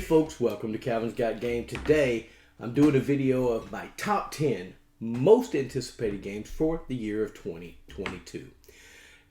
folks, welcome to Calvin's Got Game. Today I'm doing a video of my top 10 most anticipated games for the year of 2022.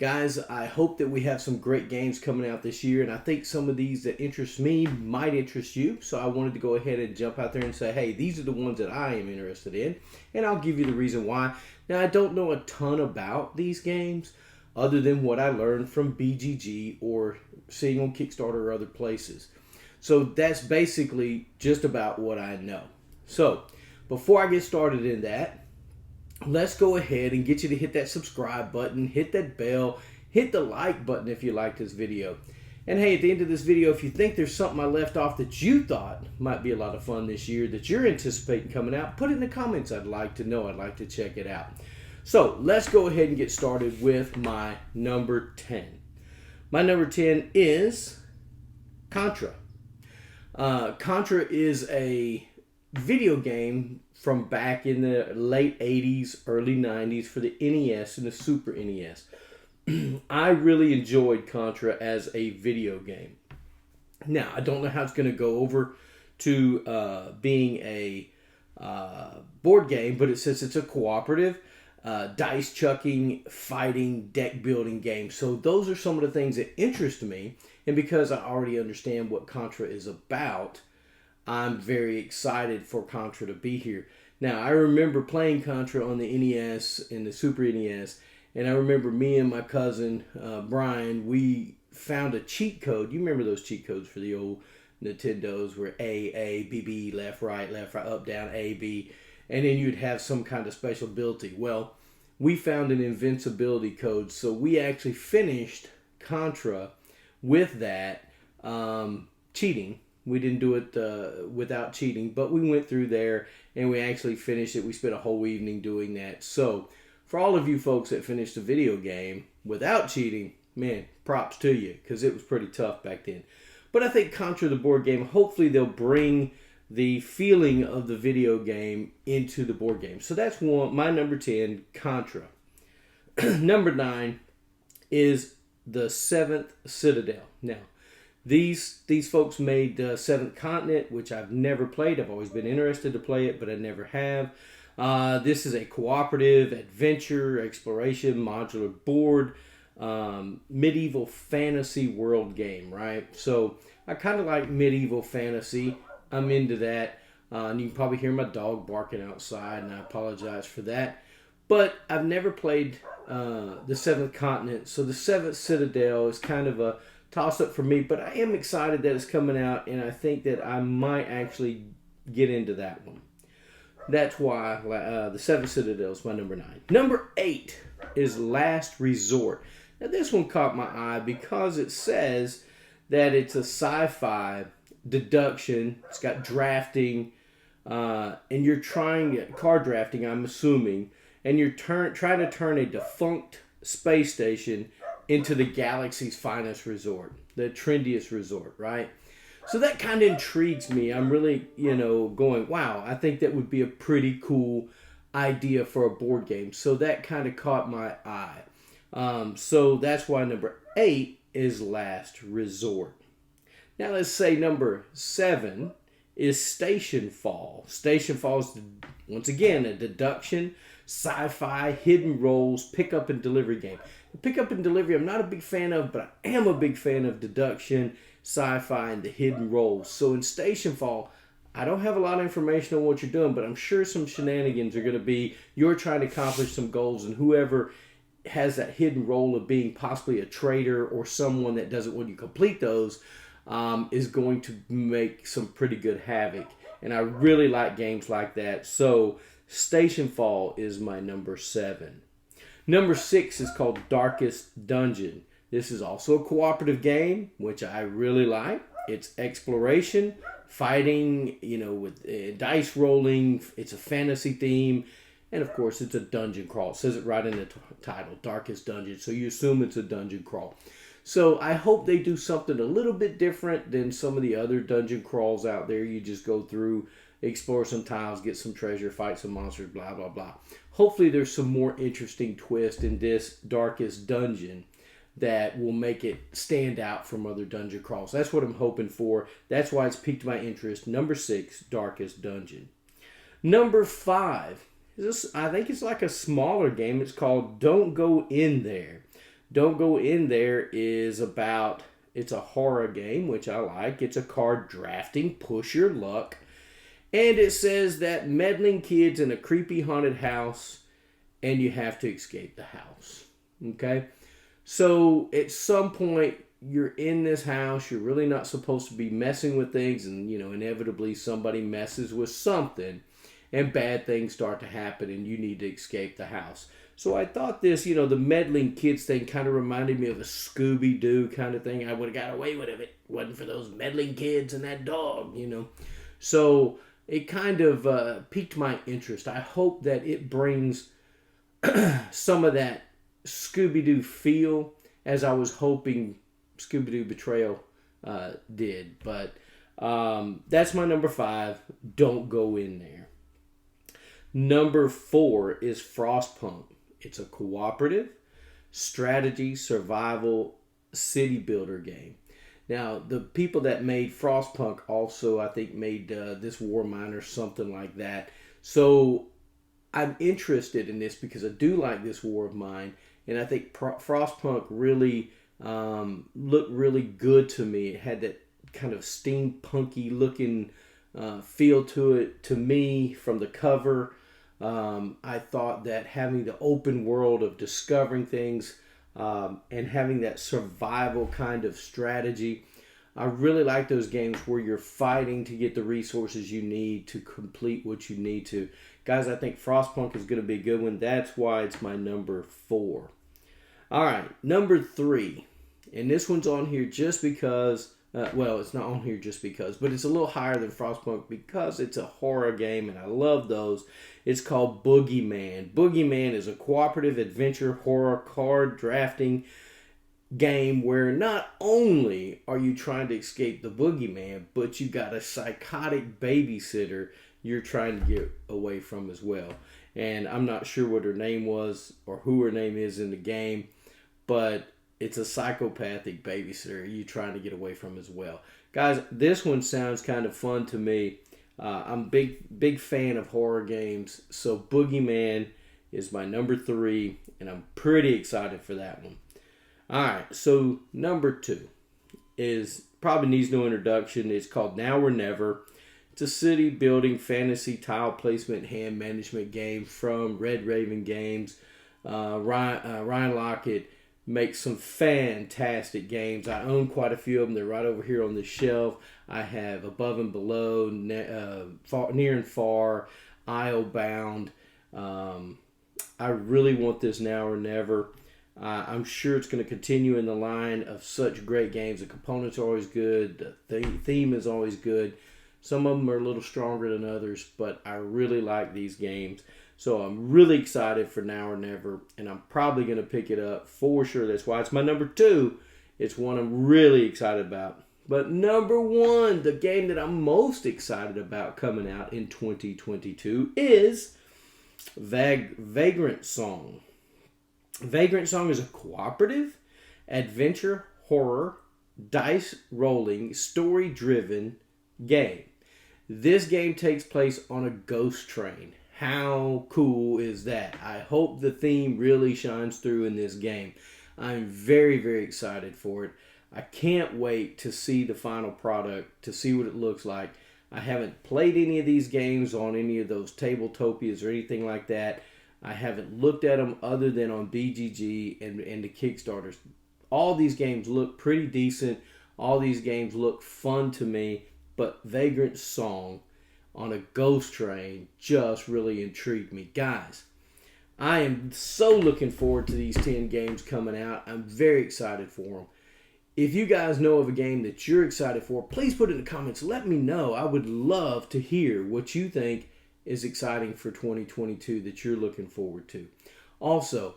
Guys, I hope that we have some great games coming out this year, and I think some of these that interest me might interest you, so I wanted to go ahead and jump out there and say, hey, these are the ones that I am interested in, and I'll give you the reason why. Now, I don't know a ton about these games other than what I learned from BGG or seeing on Kickstarter or other places. So that's basically just about what I know. So before I get started in that, let's go ahead and get you to hit that subscribe button, hit that bell, hit the like button if you like this video. And hey, at the end of this video, if you think there's something I left off that you thought might be a lot of fun this year that you're anticipating coming out, put it in the comments. I'd like to know. I'd like to check it out. So let's go ahead and get started with my number 10. My number 10 is Contra. Contra is a video game from back in the late 80s, early 90s for the NES and the Super NES. I really enjoyed Contra as a video game. Now, I don't know how it's going to go over to being a board game, but it says it's a cooperative dice chucking, fighting, deck building game. So those are some of the things that interest me. And because I already understand what Contra is about, I'm very excited for Contra to be here. Now, I remember playing Contra on the NES and the Super NES, and I remember me and my cousin, Brian, we found a cheat code. You remember those cheat codes for the old Nintendos where A, B, B, left, right, up, down, A, B, and then you'd have some kind of special ability. Well, we found an invincibility code, so we actually finished Contra with that cheating. We didn't do it without cheating, but we went through there and we actually finished it. We spent a whole evening doing that. So for all of you folks that finished a video game without cheating, man, props to you, because it was pretty tough back then. But I think Contra, the board game, hopefully they'll bring the feeling of the video game into the board game. So that's my number 10, Contra. Number 9 is the Seventh Citadel. Now, these folks made Seventh Continent, which I've never played. I've always been interested to play it, but I never have. This is a cooperative adventure, exploration, modular board, medieval fantasy world game, right? So I kind of like medieval fantasy. I'm into that. And you can probably hear my dog barking outside, and I apologize for that. But I've never played the Seventh Continent, so the Seventh Citadel is kind of a toss-up for me. But I am excited that it's coming out, and I think that I might actually get into that one. That's why the Seventh Citadel is my number 9. Number 8 is Last Resort. Now this one caught my eye because it says that it's a sci-fi deduction. It's got drafting, and you're trying card drafting, I'm assuming, and you're trying to turn a defunct space station into the galaxy's finest resort, the trendiest resort, right? So that kind of intrigues me. I'm really, going, wow, I think that would be a pretty cool idea for a board game. So that kind of caught my eye. So that's why number 8 is Last Resort. Now let's say number 7 is Station Fall. Station Fall is, once again, a deduction, sci-fi, hidden roles, pick-up and delivery game. The pick-up and delivery I'm not a big fan of, but I am a big fan of deduction, sci-fi, and the hidden roles. So in Station Fall, I don't have a lot of information on what you're doing, but I'm sure some shenanigans are going to be you're trying to accomplish some goals, and whoever has that hidden role of being possibly a traitor or someone that doesn't want you to complete those is going to make some pretty good havoc. And I really like games like that. So Station Fall is my number 7. Number 6 is called Darkest Dungeon. This is also a cooperative game, which I really like. It's exploration, fighting, with dice rolling. It's a fantasy theme. And of course, it's a dungeon crawl. It says it right in the title, Darkest Dungeon. So you assume it's a dungeon crawl. So I hope they do something a little bit different than some of the other dungeon crawls out there. You just go through, explore some tiles, get some treasure, fight some monsters, blah, blah, blah. Hopefully there's some more interesting twist in this Darkest Dungeon that will make it stand out from other dungeon crawls. That's what I'm hoping for. That's why it's piqued my interest. Number 6, Darkest Dungeon. Number 5, I think it's like a smaller game. It's called Don't Go In There. Don't Go In There is it's a horror game, which I like. It's a card drafting, push your luck. And it says that meddling kids in a creepy haunted house, and you have to escape the house. Okay? So at some point, you're in this house, you're really not supposed to be messing with things, and inevitably somebody messes with something, and bad things start to happen, and you need to escape the house. So I thought this, the meddling kids thing kind of reminded me of a Scooby-Doo kind of thing. I would have got away with it if it wasn't for those meddling kids and that dog, So it kind of piqued my interest. I hope that it brings some of that Scooby-Doo feel, as I was hoping Scooby-Doo Betrayal did. But that's my number 5. Don't Go In There. Number 4 is Frostpunk. It's a cooperative strategy survival city builder game. Now, the people that made Frostpunk also, I think, made this War Mine or something like that. So I'm interested in this because I do like this War of Mine. And I think Frostpunk really looked really good to me. It had that kind of steampunky looking feel to it to me from the cover. I thought that having the open world of discovering things and having that survival kind of strategy, I really like those games where you're fighting to get the resources you need to complete what you need to. Guys, I think Frostpunk is going to be a good one. That's why it's my number 4. All right, number 3. And this one's on here just because, it's not on here just because, but it's a little higher than Frostpunk because it's a horror game, and I love those. It's called Boogeyman. Boogeyman is a cooperative adventure horror card drafting game where not only are you trying to escape the boogeyman, but you got a psychotic babysitter you're trying to get away from as well. And I'm not sure what her name was or who her name is in the game, but it's a psychopathic babysitter you're trying to get away from as well. Guys, this one sounds kind of fun to me. I'm a big fan of horror games, so Boogeyman is my number 3, and I'm pretty excited for that one. Alright, so number 2 is probably needs no introduction. It's called Now or Never. It's a city building fantasy tile placement hand management game from Red Raven Games. Ryan Lockett makes some fantastic games. I own quite a few of them. They're right over here on the shelf. I have Above and Below, Near and Far, Islebound. I really want this Now or Never. I'm sure it's going to continue in the line of such great games. The components are always good. The theme is always good. Some of them are a little stronger than others, but I really like these games. So I'm really excited for Now or Never, and I'm probably going to pick it up for sure. That's why it's my number 2. It's one I'm really excited about. But number 1, the game that I'm most excited about coming out in 2022 is Vagrant Song. Vagrant Song is a cooperative, adventure, horror, dice rolling, story-driven game. This game takes place on a ghost train. How cool is that? I hope the theme really shines through in this game. I'm very, very excited for it. I can't wait to see the final product, to see what it looks like. I haven't played any of these games on any of those Tabletopias or anything like that. I haven't looked at them other than on BGG and the Kickstarters. All these games look pretty decent. All these games look fun to me. But Vagrant Song on a ghost train just really intrigued me. Guys, I am so looking forward to these 10 games coming out. I'm very excited for them. If you guys know of a game that you're excited for, please put it in the comments. Let me know. I would love to hear what you think is exciting for 2022 that you're looking forward to. Also,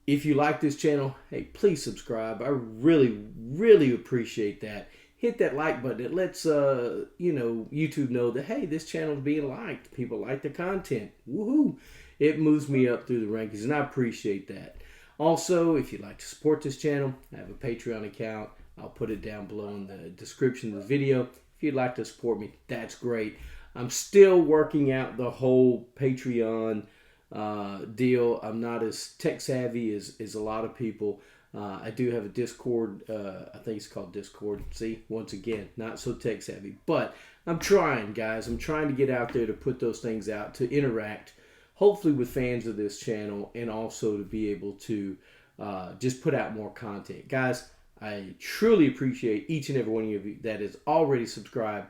if you like this channel, hey, please subscribe. I really, really appreciate that. Hit that like button. It lets YouTube know that, hey, this channel is being liked. People like the content. Woohoo! It moves me up through the rankings, and I appreciate that. Also, if you'd like to support this channel, I have a Patreon account. I'll put it down below in the description of the video. If you'd like to support me, that's great. I'm still working out the whole Patreon deal. I'm not as tech savvy as a lot of people. I do have a Discord. I think it's called Discord. See, once again, not so tech savvy. But I'm trying, guys. I'm trying to get out there to put those things out, to interact, hopefully with fans of this channel, and also to be able to just put out more content. Guys, I truly appreciate each and every one of you that is already subscribed,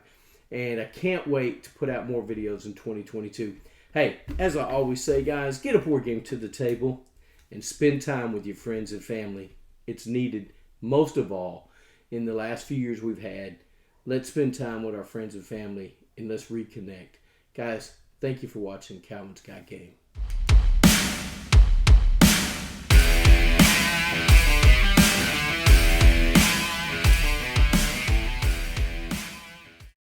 and I can't wait to put out more videos in 2022. Hey, as I always say, guys, get a board game to the table and spend time with your friends and family. It's needed most of all in the last few years we've had. Let's spend time with our friends and family, and let's reconnect. Guys, thank you for watching Calvin's Got Game.